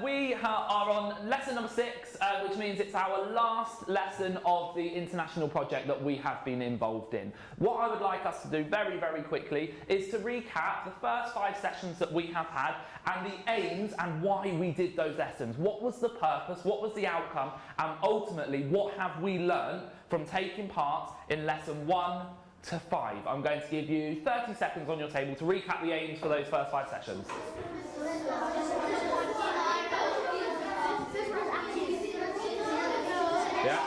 We are on lesson number 6, which means it's our last lesson of the international project that we have been involved in. What I would like us to do very, very quickly is to recap the first 5 sessions that we have had and the aims and why we did those lessons. What was the purpose, what was the outcome, and ultimately what have we learned from taking part in lesson 1 to 5. I'm going to give you 30 seconds on your table to recap the aims for those first 5 sessions. Yeah?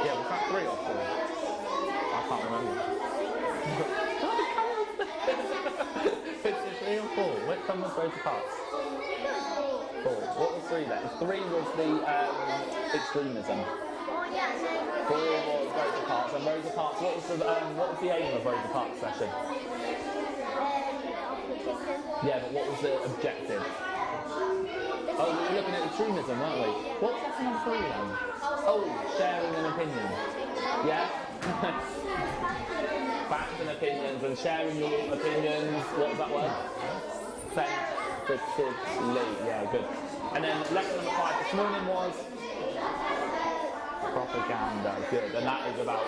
Yeah, was that 3 or 4? I can't remember. It's 3 or 4. Which one was Rosa Parks? 4. What was 3 then? 3 was the extremism. 4 was Rosa Parks, and Rosa Parks. What was the aim of Rosa Parks session? Yeah, but what was the objective? Oh, we were looking at extremism, weren't we? What was lesson number 3 then? Oh, sharing an opinion. Yeah? Facts and opinions, and sharing your opinions. What was that word? Sensitively. Yeah, good. And then lesson number 5 this morning was propaganda. Good. And that is about.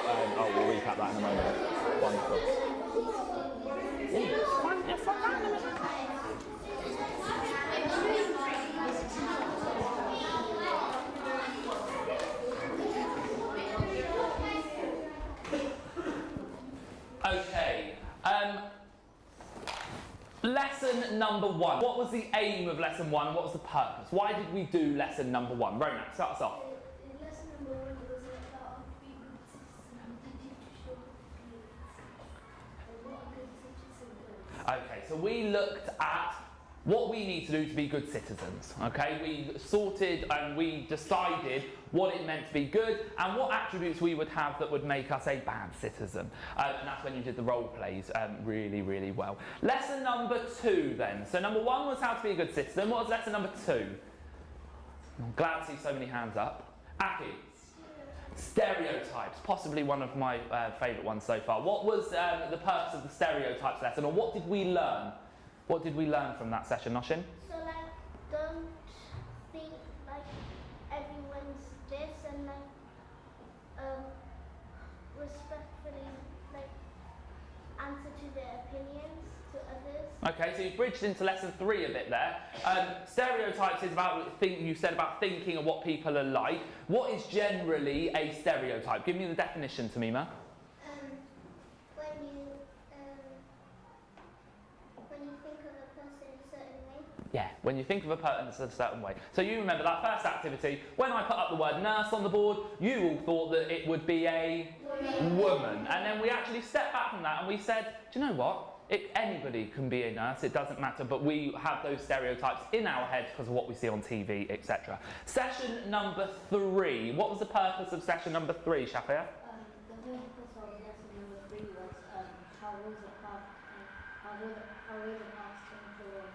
We'll recap that in a moment. Wonderful. Okay. Lesson number 1. What was the aim of lesson 1 and what was the purpose? Why did we do lesson number 1? Ronan, start us off. Lesson number 1 was about being good citizens and teaching to show what a good citizen does. Okay, so we looked at what we need to do to be good citizens. Okay, we sorted and we decided what it meant to be good and what attributes we would have that would make us a bad citizen. And that's when you did the role plays really, really well. Lesson number 2 then. So number 1 was how to be a good citizen. What was lesson number 2? I'm glad to see so many hands up. Aki. Stereotypes, possibly one of my favourite ones so far. What was the purpose of the stereotypes lesson, or what did we learn? What did we learn from that session, Noshin? So don't think like everyone's this, and respectfully answer to their opinions to others. Okay, so you've bridged into lesson 3 a bit there. Stereotypes is about you said about thinking of what people are like. What is generally a stereotype? Give me the definition, Tamima. Yeah, when you think of a person in a certain way. So you remember that first activity, when I put up the word nurse on the board, you all thought that it would be a woman. And then we actually stepped back from that and we said, do you know what? Anybody can be a nurse, it doesn't matter, but we have those stereotypes in our heads because of what we see on TV, etc. Session number 3. What was the purpose of session number 3, Shafia? The purpose of lesson number 3 was how Rosa Parks changed the world.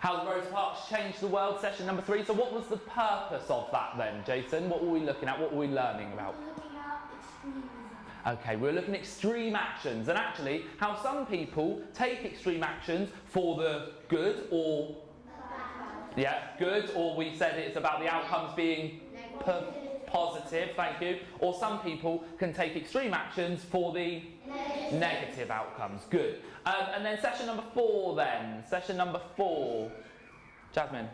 How Rosa Parks changed the world, session number 3. So what was the purpose of that then, Jason? What were we looking at? What were we learning about? We were looking at extremism. Okay, we're looking at extreme actions, and actually how some people take extreme actions for the good or good, or we said it's about the outcomes being positive, thank you, or some people can take extreme actions for the negative outcomes. Good. And then session number 4 then. Session number 4. Jasmine.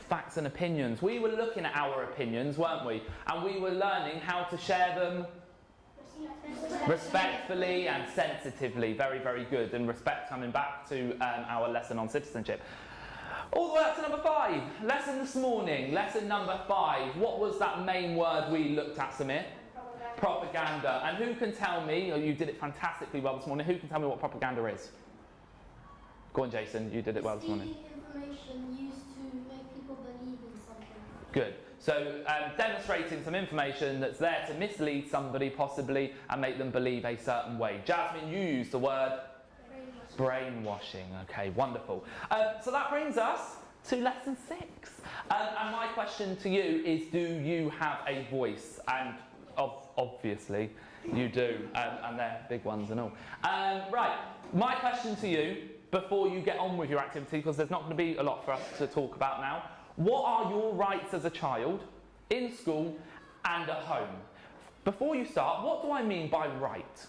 Facts and opinions. We were looking at our opinions, weren't we? And we were learning how to share them respectfully and sensitively. Very, very good. And respect coming back to our lesson on citizenship. All the way up to number 5. Lesson this morning. Lesson number 5. What was that main word we looked at, Samir? Propaganda. And who can tell me, you did it fantastically well this morning, who can tell me what propaganda is? Go on, Jason, you did it well this morning. Information used to make people believe in something. Good. So demonstrating some information that's there to mislead somebody possibly and make them believe a certain way. Jasmine, you used the word brainwashing. Okay, wonderful. So that brings us to lesson 6. And my question to you is, do you have a voice? And obviously you do, and they're big ones and all. Right, my question to you before you get on with your activity, because there's not going to be a lot for us to talk about now. What are your rights as a child in school and at home? Before you start, what do I mean by right?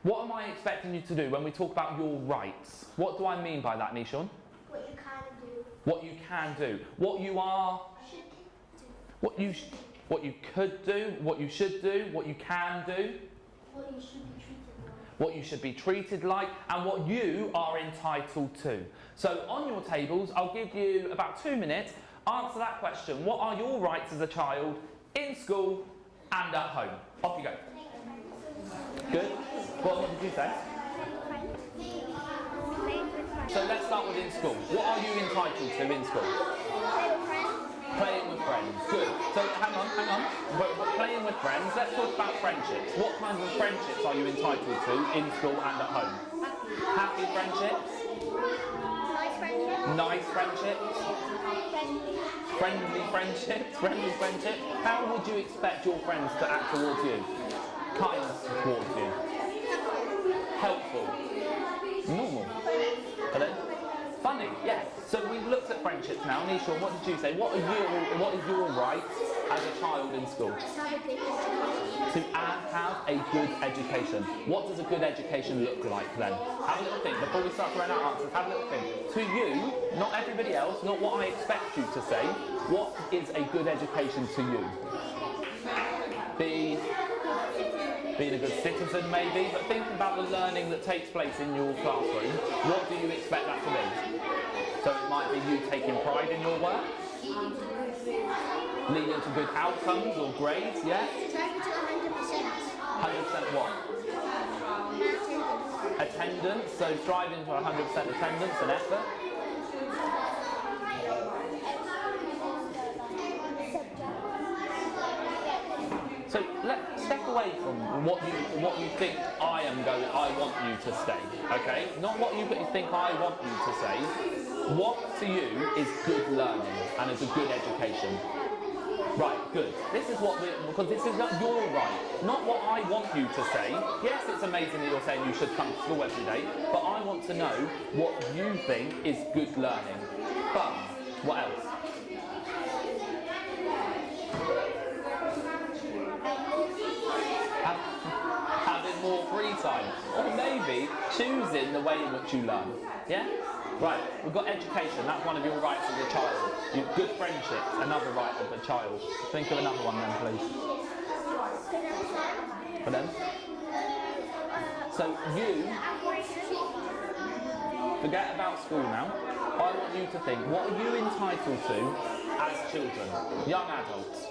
What am I expecting you to do when we talk about your rights? What do I mean by that, Nishon? What you can do. What you can do. What you are... Should do. What you could do, what you should do, what you can do. What you should be treated like. What you should be treated like, and what you are entitled to. So on your tables, I'll give you about 2 minutes. Answer that question. What are your rights as a child in school and at home? Off you go. Good. What did you say? So let's start with in school. What are you entitled to in school? Playing with friends. Good. So hang on. We're playing with friends. Let's talk about friendships. What kinds of friendships are you entitled to in school and at home? Happy friendships? Nice friendships? Friendly friendships? Friendly friendships? How would you expect your friends to act towards you? Kind towards you? Helpful? Normal? Hello? Funny, yes. So we've looked at friendships now. Nisha, what did you say? What is your right as a child in school? To have a good education. What does a good education look like then? Have a little think. Before we start throwing out answers, have a little think. To you, not everybody else, not what I expect you to say, what is a good education to you? Being a good citizen maybe, but thinking about the learning that takes place in your classroom, what do you expect that to be? So it might be you taking pride in your work, leading to good outcomes or grades, yeah? 100% what? Attendance, so striving for 100% attendance and effort. So let's step away from what you think I want you to say, okay? Not what you think I want you to say. What to you is good learning and is a good education? Right, good. This is because this is not your right, not what I want you to say. Yes, it's amazing that you're saying you should come to school every day, but I want to know what you think is good learning. Fun. What else? Having more free time, or maybe choosing the way in which you learn. Yeah? Right, we've got education, that's one of your rights as a child. You've good friendships, another right of a child. Think of another one then, please. For them? So you, forget about school now. I want you to think, what are you entitled to as children, young adults?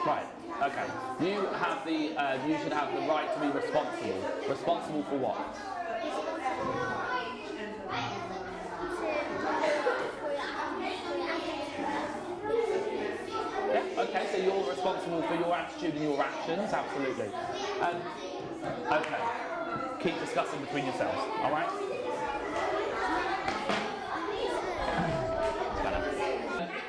Right, okay. You should have the right to be responsible. Responsible for what? Yeah, okay, so you're responsible for your attitude and your actions, absolutely. Okay, keep discussing between yourselves, alright?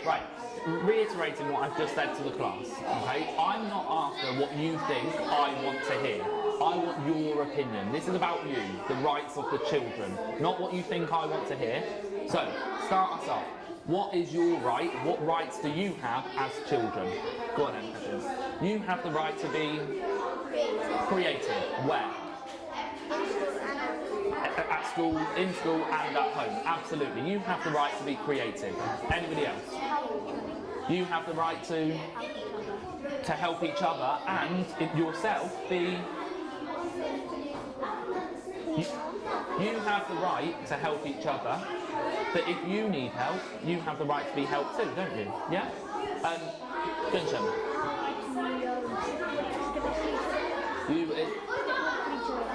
Right, reiterating what I've just said to the class, okay? I'm not after what you think I want to hear. I want your opinion. This is about you, the rights of the children, not what you think I want to hear. So, start us off. What is your right? What rights do you have as children? Go on then, Christian. You have the right to be creative. Where? At school, in school and at home. Absolutely. You have the right to be creative. Anybody else? You have the right to help each other and yourself be... You have the right to help each other, but if you need help, you have the right to be helped too, don't you? Yeah? Gunshan.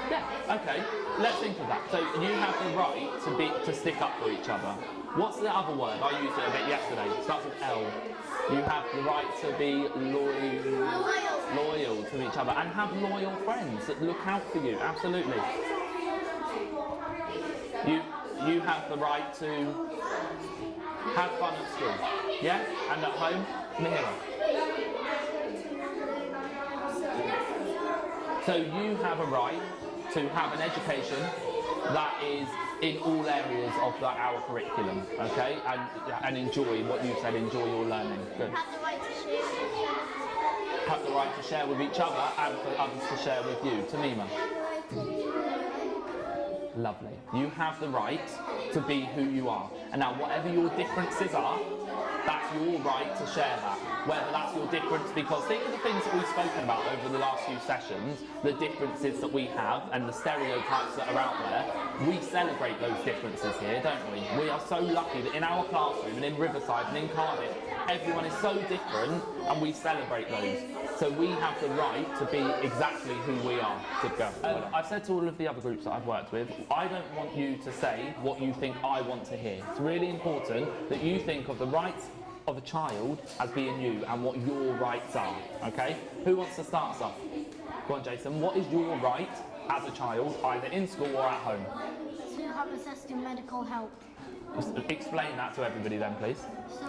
Yeah, okay. Let's think of that. So you have the right to stick up for each other. What's the other word? I used it a bit yesterday. It starts with L. You have the right to be loyal to each other and have loyal friends that look out for you. Absolutely. You have the right to have fun at school, yeah? And at home, Mihira. So you have a right to have an education that is in all areas of our curriculum, okay? And enjoy what you said, enjoy your learning. Good. Have the right to share with each other and for others to share with you. Tamima. Lovely. You have the right to be who you are. And now whatever your differences are, that's your right to share that. Whether that's your difference, because think of the things that we've spoken about over the last few sessions, the differences that we have and the stereotypes that are out there, we celebrate those differences here, don't we? We are so lucky that in our classroom and in Riverside and in Cardiff, everyone is so different and we celebrate those. So we have the right to be exactly who we are. Good girl. I've said to all of the other groups that I've worked with, I don't want you to say what you think I want to hear. It's really important that you think of the rights of a child as being you and what your rights are, okay? Who wants to start us off? Go on, Jason. What is your right as a child, either in school or at home? To have access to medical help. Explain that to everybody then, please. So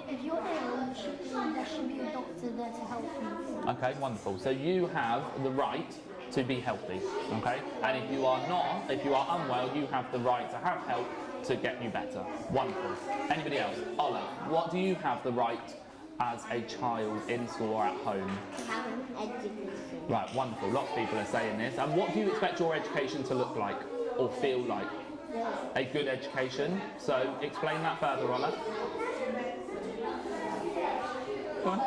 if you're ill, there should be a doctor there to help you. Okay, wonderful. So you have the right to be healthy, okay? And if you are not, if you are unwell, you have the right to have help to get you better. Wonderful. Anybody else? Ola, what do you have the right as a child in school or at home? To have an education. Right, wonderful. Lots of people are saying this. And what do you expect your education to look like or feel like? A good education. So explain that further, Ola. Go on.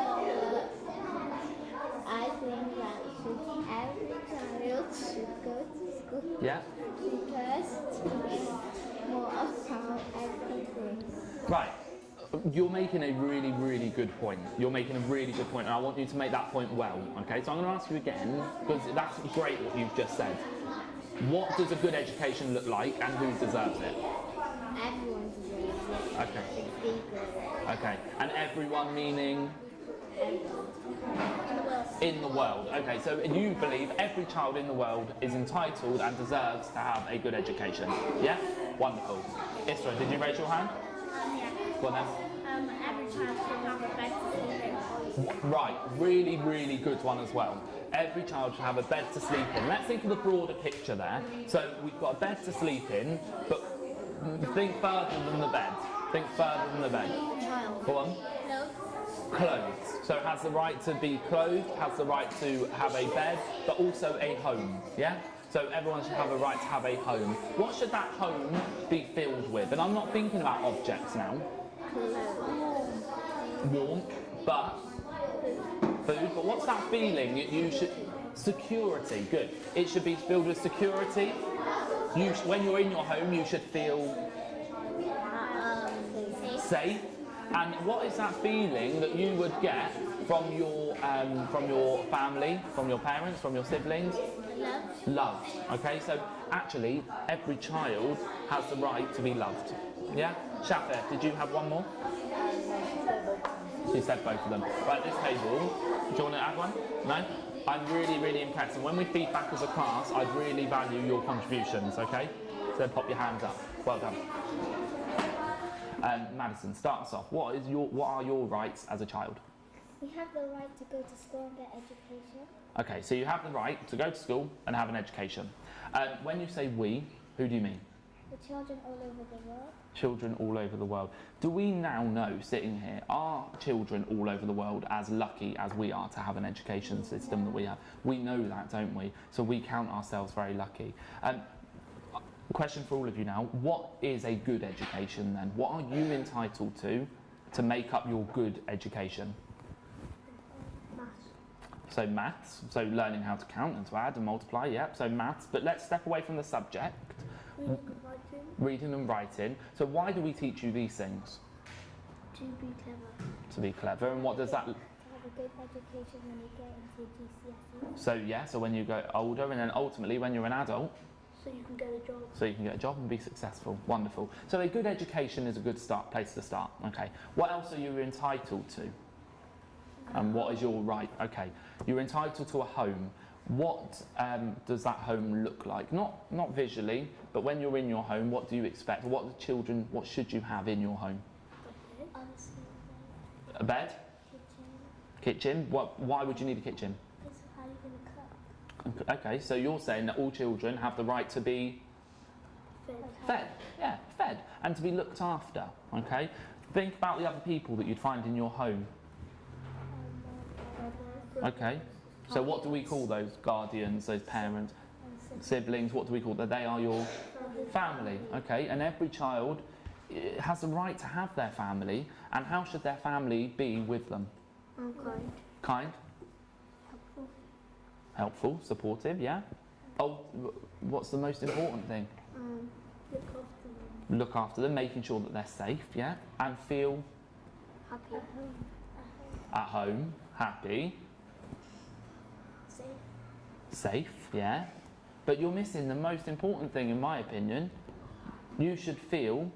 I think that every child should go to school. Yeah. Because more about everything. Right. You're making a really, really good point. You're making a really good point, and I want you to make that point well, okay? So I'm going to ask you again, because that's great what you've just said. What does a good education look like, and who deserves it? Everyone deserves it. Okay. Should be good. Okay. And everyone meaning? In the world. Okay, so you believe every child in the world is entitled and deserves to have a good education. Yeah? Wonderful. Isra, did you raise your hand? Yeah. Go on then. Every child should have a bed to sleep in. Right, really, really good one as well. Every child should have a bed to sleep in. Let's think of the broader picture there. So we've got a bed to sleep in, but think further than the bed. Think further than the bed. Child. Go on. Clothes. So it has the right to be clothed, has the right to have a bed, but also a home. Yeah? So everyone should have a right to have a home. What should that home be filled with? And I'm not thinking about objects now. Warmth, but food. But what's that feeling? You should security. Good. It should be filled with security. When you're in your home, you should feel safe. And what is that feeling that you would get from your family, from your parents, from your siblings? Love. Love. Okay, so actually, every child has the right to be loved. Yeah? Shafir, did you have one more? She said both of them. Right, this table, do you want to add one? No? I'm really, really impressed. And when we feed back as a class, I'd really value your contributions, okay? So pop your hands up. Well done. Madison, start us off. What are your rights as a child? We have the right to go to school and get education. Okay, so you have the right to go to school and have an education. When you say we, who do you mean? The children all over the world. Children all over the world. Do we now know, sitting here, are children all over the world as lucky as we are to have an education system that we have? We know that, don't we? So we count ourselves very lucky. Question for all of you now, what is a good education then? What are you entitled to make up your good education? Maths. So maths, so learning how to count and to add and multiply, yep, so maths. But let's step away from the subject. Reading and writing. Reading and writing. So why do we teach you these things? To be clever. To be clever. And what does that... To have a good education when you get into GCSE. So yeah, so when you go older and then ultimately when you're an adult, So you can get a job. so you can get a job and be successful. Wonderful. So a good education is a good place to start. Okay. What else are you entitled to? And what is your right? Okay. You're entitled to a home. What does that home look like? Not visually, but when you're in your home, what do you expect? What should you have in your home? A bed? Kitchen. Why would you need a kitchen? Because how are you going to cook? Okay, so you're saying that all children have the right to be fed. Yeah, fed. And to be looked after, okay? Think about the other people that you'd find in your home. Okay, so what do we call those guardians, those parents, siblings? What do we call them? They are your family, okay? And every child has the right to have their family. And how should their family be with them? Kind. Kind? Helpful. Helpful, supportive, yeah? Oh, what's the most important thing? Look after them. Look after them, making sure that they're safe, yeah? And feel Happy. at home, happy, Safe. safe, yeah? But you're missing the most important thing, in my opinion. You should feel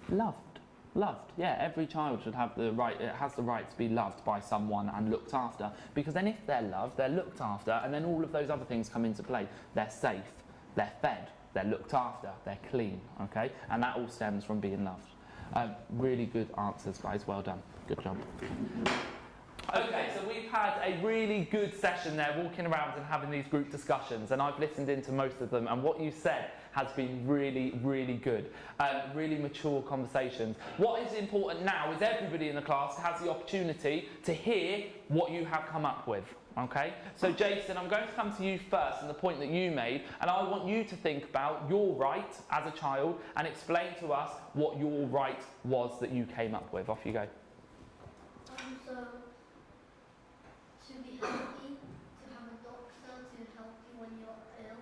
loved. Loved, yeah. Every child should have the right, it has the right to be loved by someone and looked after. Because then if they're loved, they're looked after, and then all of those other things come into play. They're safe, they're fed, they're looked after, they're clean, okay? And that all stems from being loved. Really good answers, guys. Well done. Good job. Okay, so we've had a really good session there, walking around and having these group discussions, and I've listened into most of them, and what you said has been really, really good. Really mature conversations. What is important now is everybody in the class has the opportunity to hear what you have come up with. Okay, so Jason, I'm going to come to you first and the point that you made, and I want you to think about your right as a child and explain to us what your right was that you came up with. Off you go. So, to be healthy, to have a doctor to help you when you're ill.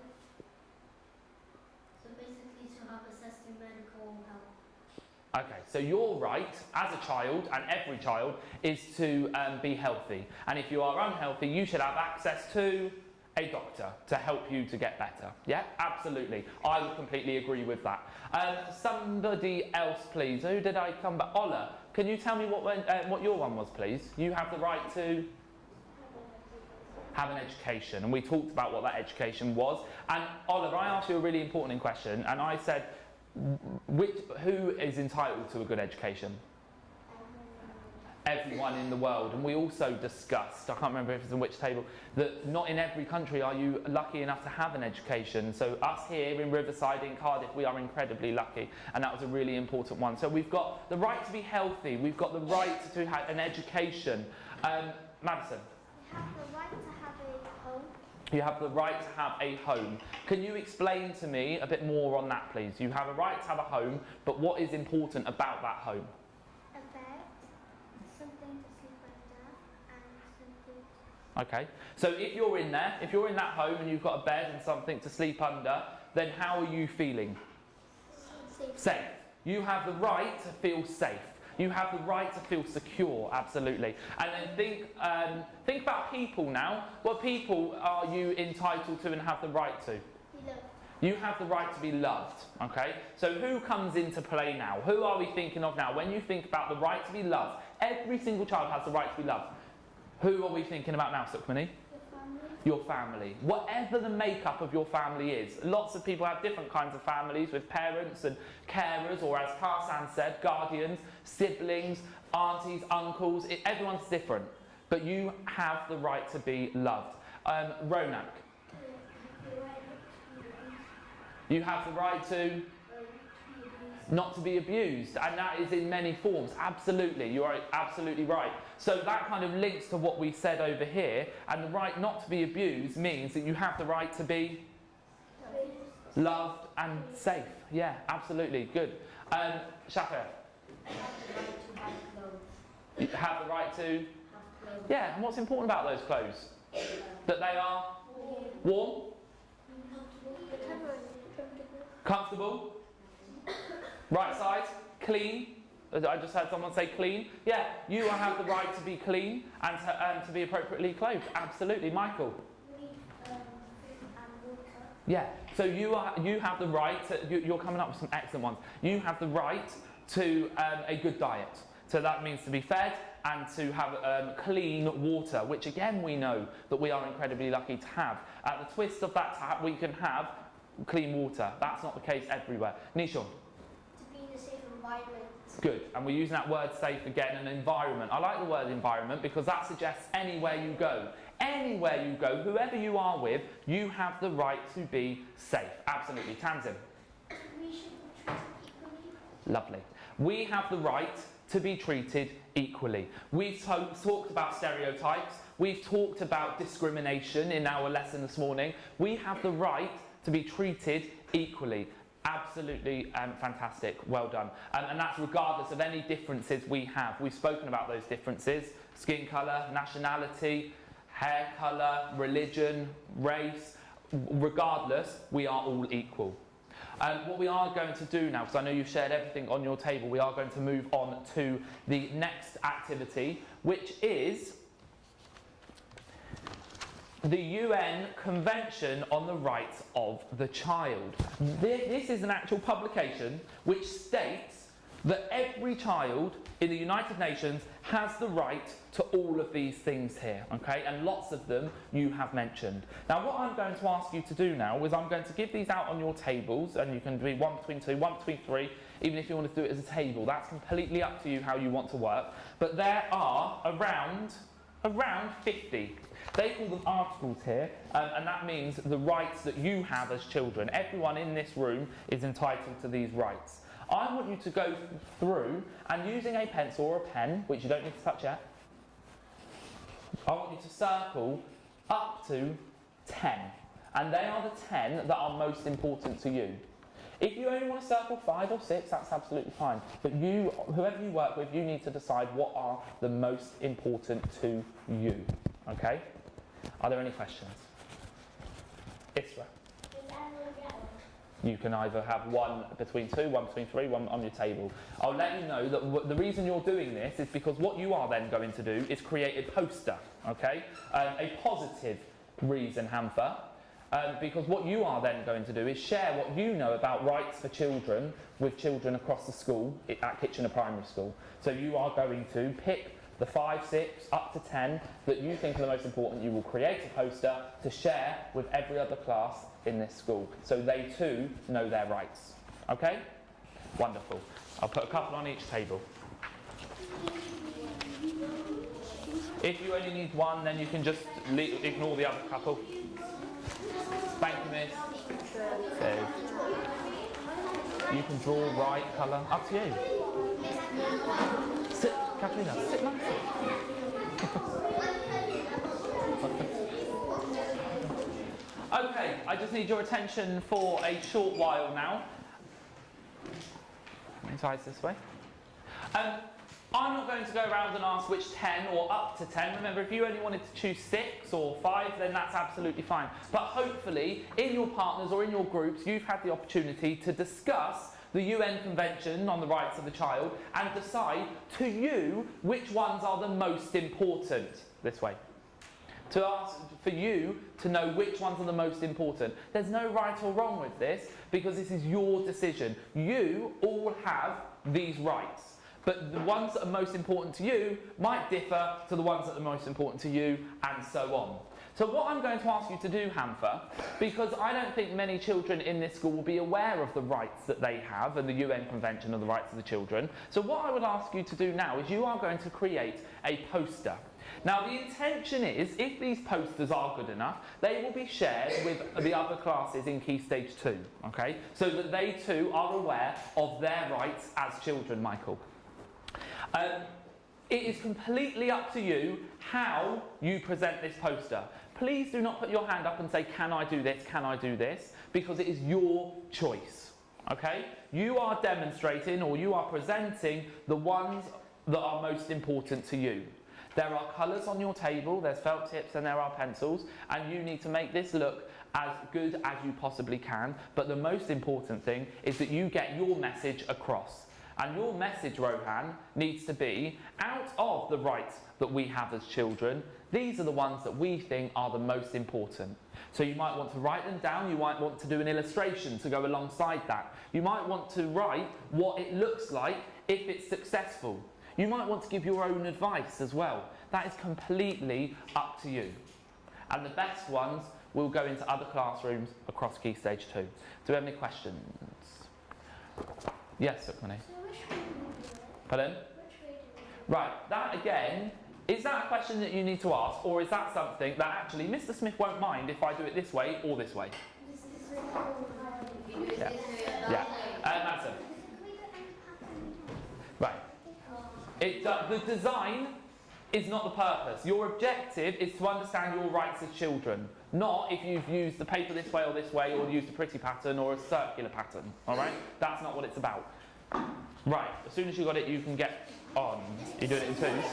So basically to have access to medical help. Okay, so your right as a child, and every child, is to be healthy. And if you are unhealthy, you should have access to a doctor to help you to get better. Yeah, absolutely. I would completely agree with that. Somebody else, please. Who did I come back? Ola, can you tell me what your one was, please? You have the right to have an education, and we talked about what that education was. And Oliver, I asked you a really important question, and I said, who is entitled to a good education? Everyone in the world. And we also discussed, I can't remember if it's in which table, that not in every country are you lucky enough to have an education. So us here in Riverside, in Cardiff, we are incredibly lucky, and that was a really important one. So we've got the right to be healthy, we've got the right to have an education. Madison? You have the right to have a home. You have the right to have a home. Can you explain to me a bit more on that, please? You have a right to have a home, but what is important about that home? A bed, something to sleep under, and some food. Okay, so if you're in there, if you're in that home and you've got a bed and something to sleep under, then how are you feeling? Safe. Safe. You have the right to feel safe. You have the right to feel secure, absolutely. And then think about people now. What people are you entitled to and have the right to? Be loved. You have the right to be loved, okay? So who comes into play now? Who are we thinking of now? When you think about the right to be loved, every single child has the right to be loved. Who are we thinking about now, Sukhmani? Your family. Your family. Whatever the makeup of your family is. Lots of people have different kinds of families with parents and carers, or as Tarsan said, guardians, siblings, aunties, uncles. Everyone's different. But you have the right to be loved. Ronak. You have the right to not to be abused, and that is in many forms. Absolutely, you are absolutely right. So that kind of links to what we said over here, and the right not to be abused means that you have the right to be loved and safe. Yeah, absolutely, good. Shafir. You have the right to. Yeah, and what's important about those clothes? That they are warm, comfortable, right size, clean. I just heard someone say clean. Yeah, you have the right to be clean and to be appropriately clothed. Absolutely, Michael. Yeah, so you have the right to, you're coming up with some excellent ones. You have the right to a good diet. So that means to be fed and to have clean water, which again we know that we are incredibly lucky to have. At the twist of that tap, we can have clean water. That's not the case everywhere. Nishon. To be in a safe environment. Good. And we're using that word safe again, an environment. I like the word environment because that suggests anywhere you go. Anywhere you go, whoever you are with, you have the right to be safe. Absolutely. Tamsin. We should be treated equally. Lovely. We have the right to be treated equally. We've talked about stereotypes. We've talked about discrimination in our lesson this morning. We have the right to be treated equally. Absolutely fantastic. Well done. And that's regardless of any differences we have. We've spoken about those differences. Skin colour, nationality, hair colour, religion, race. Regardless, we are all equal. What we are going to do now, because I know you've shared everything on your table, we are going to move on to the next activity, which is the UN Convention on the Rights of the Child. This is an actual publication which states that every child in the United Nations has the right to all of these things here, okay? And lots of them you have mentioned. Now what I'm going to ask you to do now is I'm going to give these out on your tables, and you can be 1 between 2, 1 between 3, even if you want to do it as a table. That's completely up to you how you want to work. But there are around 50. They call them articles here, and that means the rights that you have as children. Everyone in this room is entitled to these rights. I want you to go through and using a pencil or a pen, which you don't need to touch yet, I want you to circle up to 10. And they are the 10 that are most important to you. If you only want to circle 5 or 6, that's absolutely fine. But you, whoever you work with, you need to decide what are the most important to you. Okay? Are there any questions? Isra? You can either have 1 between 2, 1 between 3, 1 on your table. I'll let you know that the reason you're doing this is because what you are then going to do is create a poster, okay? A positive reason, Hamfer. Because what you are then going to do is share what you know about rights for children with children across the school at Kitchener Primary School. So you are going to pick the 5, 6, up to 10 that you think are the most important. You will create a poster to share with every other class in this school, so they too know their rights. Okay? Wonderful. I'll put a couple on each table. If you only need 1, then you can just ignore the other couple. Thank you, miss. So, you can draw right colour. Up to you. Sit, Katrina. Sit nicely. Okay, I just need your attention for a short while now. Eyes this way. I'm not going to go around and ask which 10 or up to 10. Remember, if you only wanted to choose 6 or 5, then that's absolutely fine. But hopefully, in your partners or in your groups, you've had the opportunity to discuss the UN Convention on the Rights of the Child and decide to you which ones are the most important. This way. To ask for you to know which ones are the most important. There's no right or wrong with this because this is your decision. You all have these rights. But the ones that are most important to you might differ to the ones that are most important to you, and so on. So what I'm going to ask you to do, Hamfer, because I don't think many children in this school will be aware of the rights that they have and the UN Convention on the Rights of the Children. So what I would ask you to do now is you are going to create a poster. Now the intention is, if these posters are good enough, they will be shared with the other classes in Key Stage 2, okay? So that they too are aware of their rights as children, Michael. It is completely up to you how you present this poster. Please do not put your hand up and say, can I do this, can I do this? Because it is your choice, okay? You are demonstrating or you are presenting the ones that are most important to you. There are colours on your table, there's felt tips and there are pencils, and you need to make this look as good as you possibly can, but the most important thing is that you get your message across. And your message, Rohan, needs to be, out of the rights that we have as children, these are the ones that we think are the most important. So you might want to write them down, you might want to do an illustration to go alongside that. You might want to write what it looks like if it's successful. You might want to give your own advice as well. That is completely up to you. And the best ones will go into other classrooms across Key Stage 2. Do we have any questions? Yes, Sukmani. So which one will you do it? Pardon? Which way do we Right, that again, is that a question that you need to ask, or is that something that actually Mr. Smith won't mind if I do it this way or this way? Yeah. Yeah. Madison. Right. The design is not the purpose. Your objective is to understand your rights as children, not if you've used the paper this way or used a pretty pattern or a circular pattern. All right? That's not what it's about. Right. As soon as you got it, you can get on. You're doing it in twos.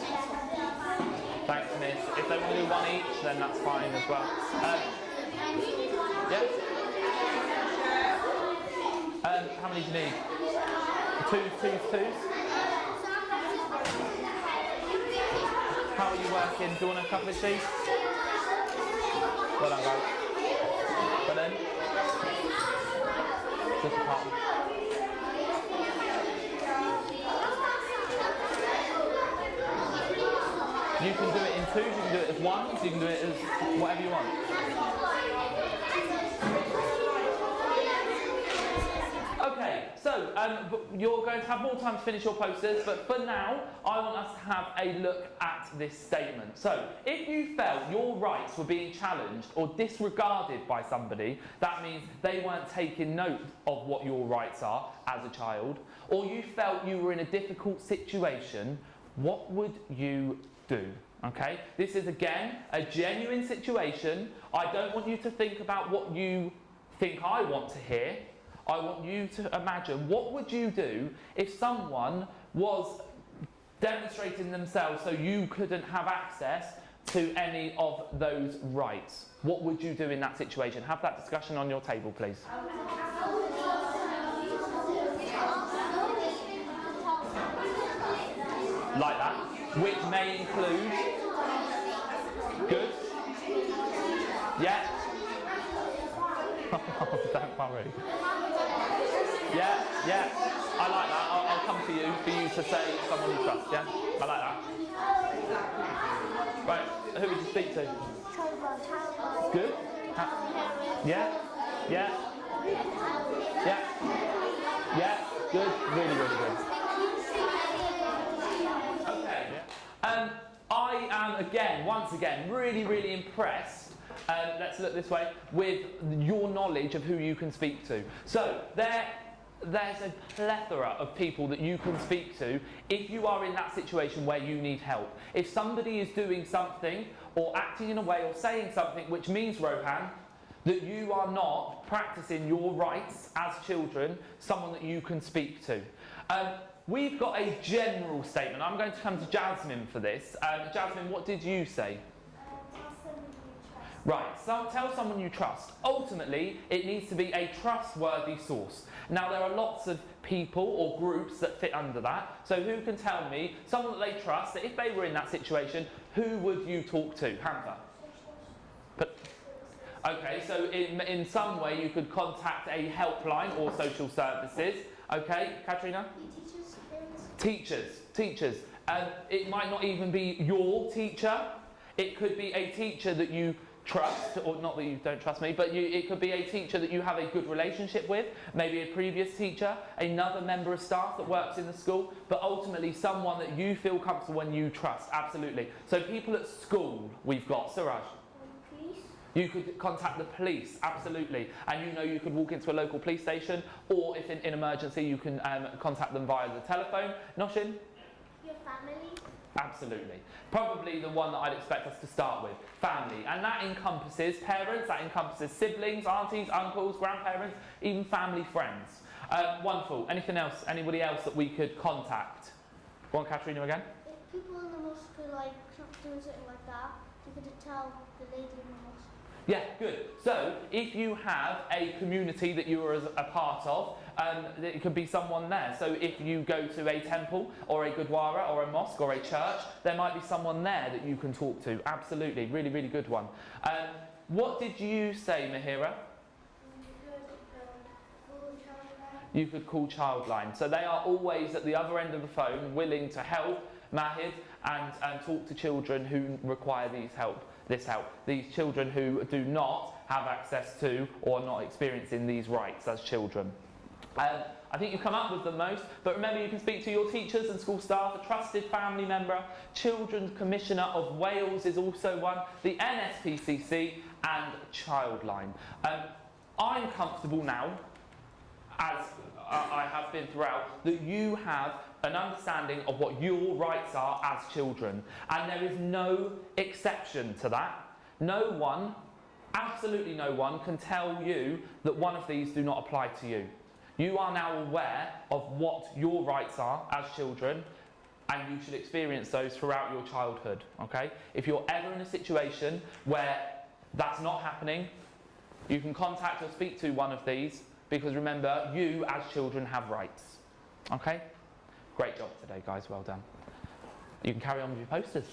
Thanks, Miss. If they want to do one each, then that's fine as well. Yeah. How many do you need? Twos. How are you working? Do you want a couple of sheets? Well done, guys. But then, just a part. You can do it in twos, you can do it as ones, you can do it as whatever you want. Okay, so you're going to have more time to finish your posters, but for now, I want us to have a look at this statement. So, if you felt your rights were being challenged or disregarded by somebody, that means they weren't taking note of what your rights are as a child, or you felt you were in a difficult situation, what would you do? Okay, this is again a genuine situation. I don't want you to think about what you think I want to hear. I want you to imagine, what would you do if someone was demonstrating themselves so you couldn't have access to any of those rights? What would you do in that situation? Have that discussion on your table, please. Like that, which may include, good, yeah, don't worry, yeah, I like that, I'll come to you for you to say someone you trust, yeah, I like that. Right, who would you speak to? Good, yeah, good, really good. I am, once again, really impressed, let's look this way, with your knowledge of who you can speak to. So, there's a plethora of people that you can speak to if you are in that situation where you need help. If somebody is doing something, or acting in a way, or saying something which means, Rohan, that you are not practicing your rights as children, someone that you can speak to. We've got a general statement. I'm going to come to Jasmine for this. Jasmine, what did you say? Tell someone you trust. Right, so tell someone you trust. Ultimately, it needs to be a trustworthy source. Now, there are lots of people or groups that fit under that. So who can tell me, someone that they trust, that if they were in that situation, who would you talk to? Hamza? Okay, so in some way you could contact a helpline or social services. Okay, Katrina? Teachers. It might not even be your teacher. It could be a teacher that you trust, or not that you don't trust me, but it could be a teacher that you have a good relationship with, maybe a previous teacher, another member of staff that works in the school, but ultimately someone that you feel comfortable and you trust, absolutely. So people at school, we've got, Suraj. You could contact the police, absolutely. And you could walk into a local police station, or if in emergency, you can contact them via the telephone. Noshin? Your family? Absolutely. Probably the one that I'd expect us to start with, family. And that encompasses parents, that encompasses siblings, aunties, uncles, grandparents, even family friends. Wonderful. Anything else? Anybody else that we could contact? Go on, Katrina, again. If people in the mosque are like doing something like that, you could tell the lady in the mosque. Yeah, good. So, if you have a community that you are a part of, it could be someone there. So, if you go to a temple, or a gurdwara, or a mosque, or a church, there might be someone there that you can talk to. Absolutely. Really good one. What did you say, Mahira? You could call Childline. So, they are always at the other end of the phone, willing to help Mahid and talk to children who require this help. These children who do not have access to or are not experiencing these rights as children. I think you come up with them most, but remember you can speak to your teachers and school staff, a trusted family member, Children's Commissioner of Wales is also one, the NSPCC and Childline. I'm comfortable now, as I have been throughout, that you have an understanding of what your rights are as children. And there is no exception to that. No one, absolutely no one, can tell you that one of these do not apply to you. You are now aware of what your rights are as children, and you should experience those throughout your childhood, okay? If you're ever in a situation where that's not happening, you can contact or speak to one of these, because remember, you as children have rights, okay? Great job today, guys, well done. You can carry on with your posters.